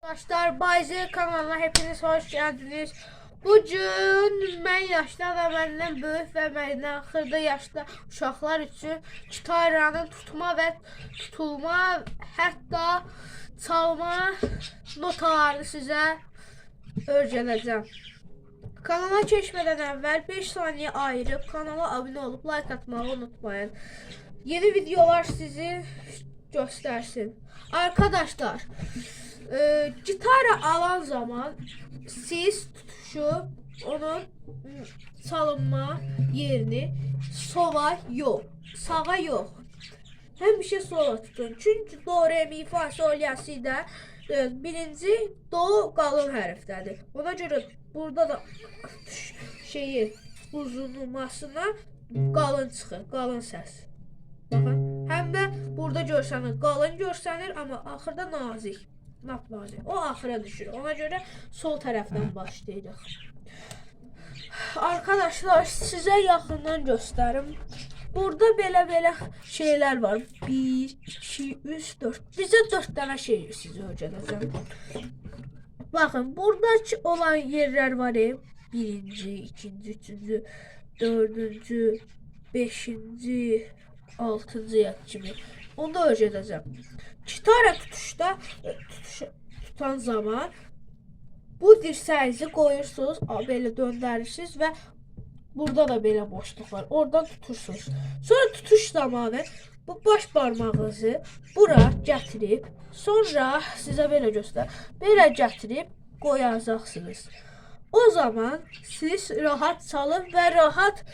Arkadaşlar Bayzer kanalına hepiniz hoş geldiniz. Bugün ben yaşlı da benden büyük ve benden xırda yaşlı uşaqlar üçün gitaranın tutma ve tutulma, hatta çalma notalarını sizə öyrədəcəm. Kanala keçmədən əvvəl 5 saniyə ayırıb kanala abunə olub like atmağı unutmayın. Yeni videolar sizi göstərsin. Arkadaşlar, gitara alan zaman siz tutuşu, onun çalınma yerini sola yox, sağa yox, həmişə sola tutun. Çünki do, re, mi, fa, sol, la, si də birinci do qalın hərfdədir. Ona görə burada da şeyi uzunlamasına qalın çıxır, qalın səs. Baxın, həm də burada görsənir, qalın görsənir, amma axırda nazik, lap nazik. O axıra düşür. Ona görə sol tərəfdən başlayırıq. Arkadaşlar, sizə yaxından göstərim. Burada belə şeylər var. 1, 2, 3, 4. Bizə 4 dənə şey sizə öyrədəcəm. Baxın, burada olan yerlər var. Birinci, ikinci, üçüncü, dördüncü, beşinci, altıncı kimi. Onu da öyrədəcəm. Gitara tutuşda tutan zaman bu dirsəyizi qoyursunuz, belə döndərirsiniz və burada da belə boşluq var. Oradan tutursunuz. Sonra tutuş zamanı bu baş barmağınızı bura gətirib, sonra sizə belə göstər. Belə gətirib qoyacaqsınız. O zaman siz rahat çalın və rahat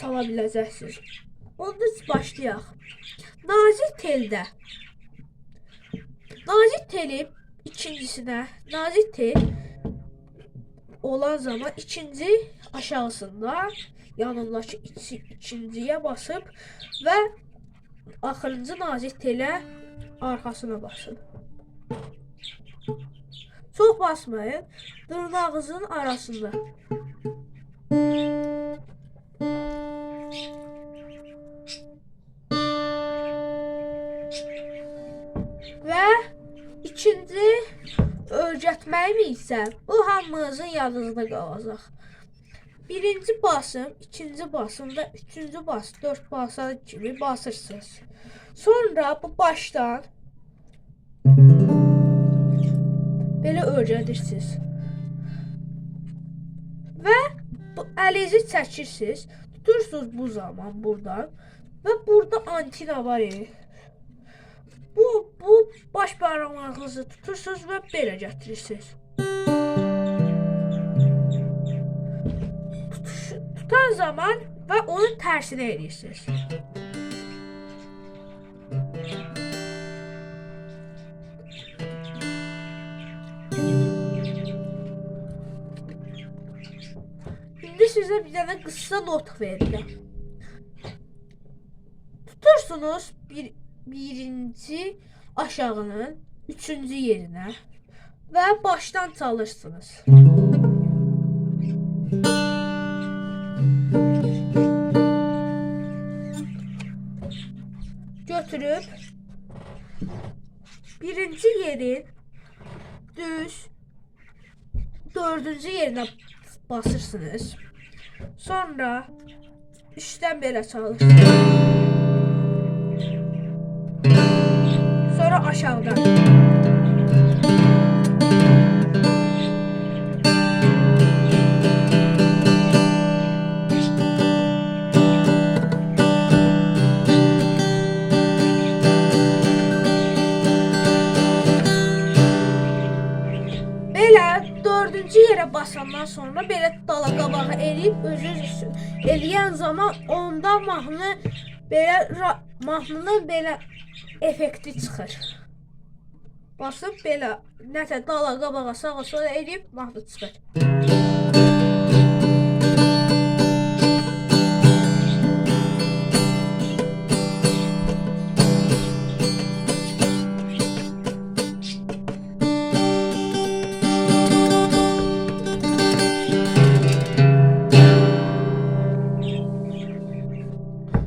çala biləcəksiniz. Onda başlayaq. Nazik teldə. Nazik teli ikincisinə, nazik tel olan zaman ikinci aşağısında yanındakı ikinciyə basıb və axırıncı nazik telə arxasına basın. Çox basmayın, dırnağınızın arasında. Və ikinci öyrətməyim isə bu hamınızın yadınızda qalacaq. Birinci basım, ikinci basım və üçüncü basım, 4 basar kimi basırsınız. Sonra bu başdan belə öyrədirsiniz. Və bu əlinizi çəkirsiniz, tutursunuz bu zaman buradan və burada antina var. Bu baş barmağınızı tutursunuz və belə gətirirsiniz. Tutan zaman və onun tərsinə edirsiniz. İndi sizə bir dənə qısa not verirəm. Tutursunuz birinci aşağının üçüncü yerinə və başdan çalışırsınız. Götürüb birinci yerin düz dördüncü yerinə basırsınız. Sonra üstten belə çalışırsınız. Sonra aşağıdan. Belə dördüncü yerə basandan sonra belə dala qabağı eləyib özünüz eləyən zaman onda mahnının belə effekti çıxır. Basıb belə nəsə dala qabağa sağa sola eləyib mahnı çıxır.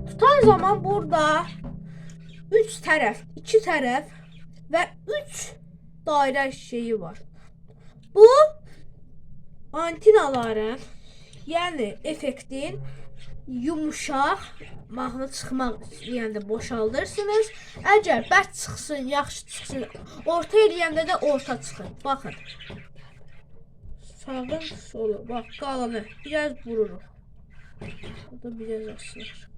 Tutan zaman burada 3 tərəf, 2 tərəf və 3 dairə şeyi var. Bu antinaların, yəni effektin yumuşaq mahnı çıxmaq istəyəndə boşaldırsınız. Əgər bəd çıxsın, yaxşı çıxsın, orta eləyəndə də orta çıxır. Baxın. Sağın solu. Bax, qalanı. Biraz vururuq. O da biraz asılır.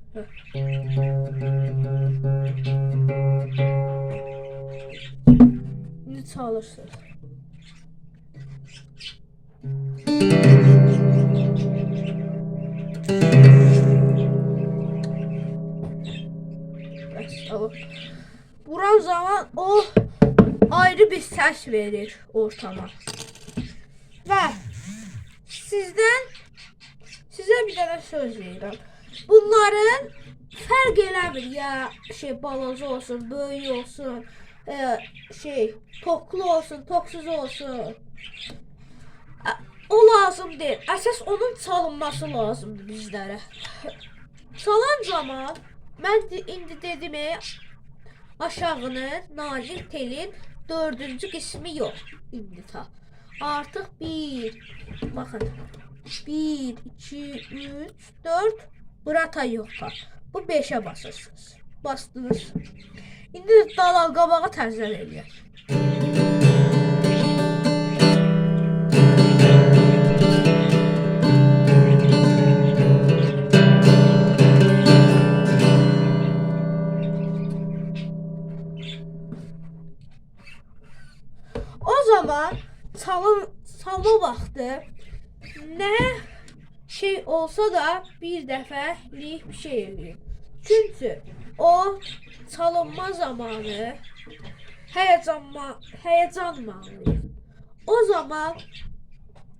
İndi çalışsın. Vuran zaman o ayrı bir səs verir ortama. Və sizə bir dənə söz verirəm. Bunların fərq eləmir ya balaca olsun, böyük olsun, toklu olsun, toksuz olsun. O lazım deyil. Əsas onun çalınması lazımdır bizlərə. Çalan zaman mən indi dedim aşağının nazik telin 4-cü qismi yox. İndi ta. Artıq baxın. 1, 2, 3, 4 bura yox ta. Bu 5'ə basırsınız. Bastınız. İndi dalal qabağa təzəl eləyək. Çalma vaxtı nə olsa da bir dəfəlik bir şey eləyir. Çünki o çalınma zamanı həyəcanlanır. O zaman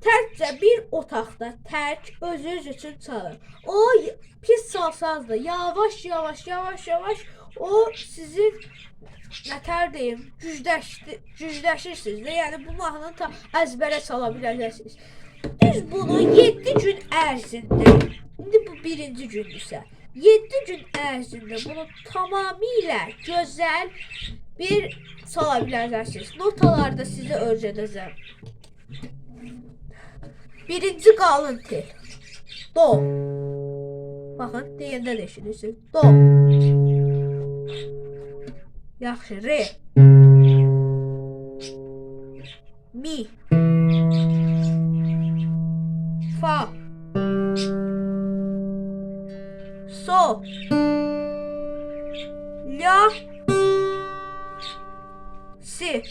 təkcə bir otaqda tək özünüz üçün çalın. O pis çalsanız da yavaş o sizin nətər deyim, gücləşirsiniz də, yəni bu mahnını ta əzbərə çala biləcəksiniz. Düz bunu 7 gün ərzində, indi bu 1-ci gündürsə, 7 gün ərzində bunu tamamilə gözəl bir çala biləcəksiniz. Notalarda sizə öyrədəcəm. 1-ci qalın tel, do. Baxın, deyəndə də eşidirsiniz, do. Yaxşı, re, mi, fa, sol, la, si.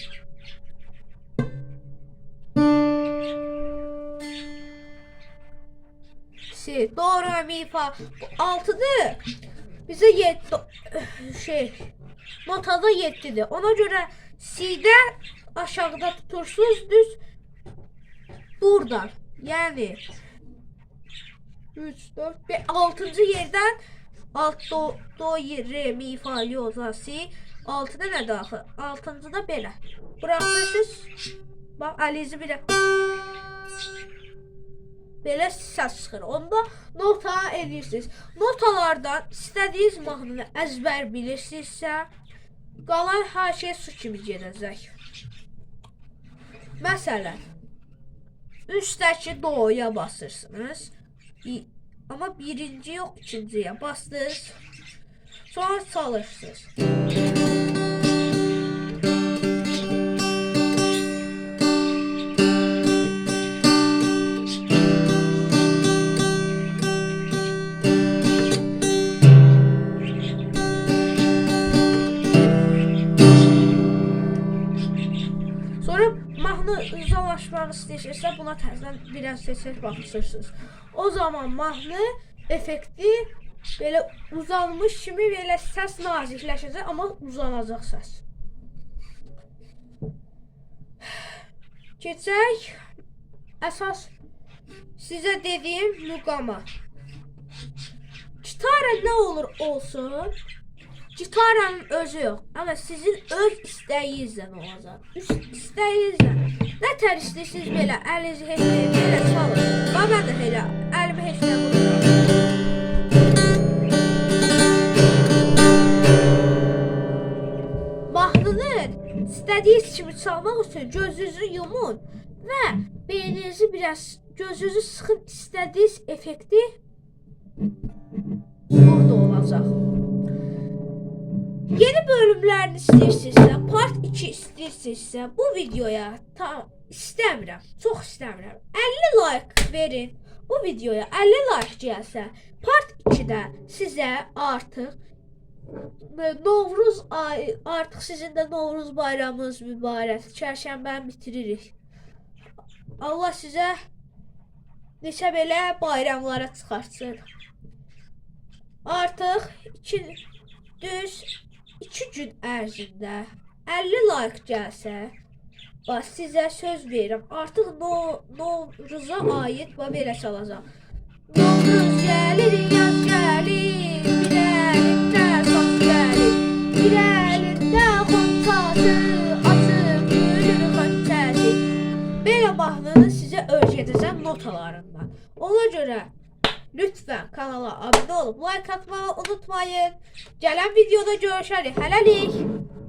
Do, re, mi, fa. Bu 6'dır. Bize 7 notada 7'dir. Ona göre si'de aşağıda tutursunuz düz buradan. Yani 3, 4, 5, 6. yerden alt do, re, mi, fa, la, za, si. 6'da ne daxil? 6'da belə. Bırakırsınız. Bak əlizi bir belə səs çıxır. Onda nota edirsiniz. Notalardan istədiyiniz mahnını əzbər bilirsinizsə, qalan hər şey su kimi gedəcək. Məsələn, üstdəki do'ya basırsınız. Amma 1-ci yox, 2-ciyə bastınız. Sonra çalışırsınız. Uzalaşmaq istəyirsə, buna təzədən biraz seçək baxırsınız. O zaman mahnı effekti belə uzanmış kimi belə səs nazikləşəcək, amma uzanacaq səs. Keçək əsas sizə dediyim müqama. Gitara nə olur olsun, gitaranın özü yox, amma sizin öz istəyinizlə olacaq. İstəyinizlə. Nətər istəyirsiniz belə, əlinizi heç belə çalın. Mən də elə, əlimi heç nə vururam. Mahnını İstədiyiniz kimi çalmaq üçün gözünüzü yumun və beyninizi biraz gözünüzü sıxın, istədiyiniz effekti burada olacaq. Yeni bölümlərini istəyirsinizsə, part 2 istəyirsinizsə, bu videoya istəmirəm, çox istəmirəm. 50 like verin. Bu videoya 50 like gəlsə, part 2-də sizə artıq Novruz ayı, artıq sizin də Novruz bayramınız mübarək. Çərşənbəni bitiririk. Allah sizə neçə belə bayramlara çıxartsın. Artıq düz 2 gün ərzində 50 like gəlsə, bax sizə söz verirəm. Artıq Novruza aid belə çalacaq. Novruz gəlir, yaz gəlir, bir əlində saz gəlir, bir əlində xontası, atıb gülür xöntəsi. Belə mahnını sizə öyrədəcəm notalarından. Ona görə lütfən kanala abunə olub like atmağı unutmayın. Gələn videoda görüşərik. Hələlik.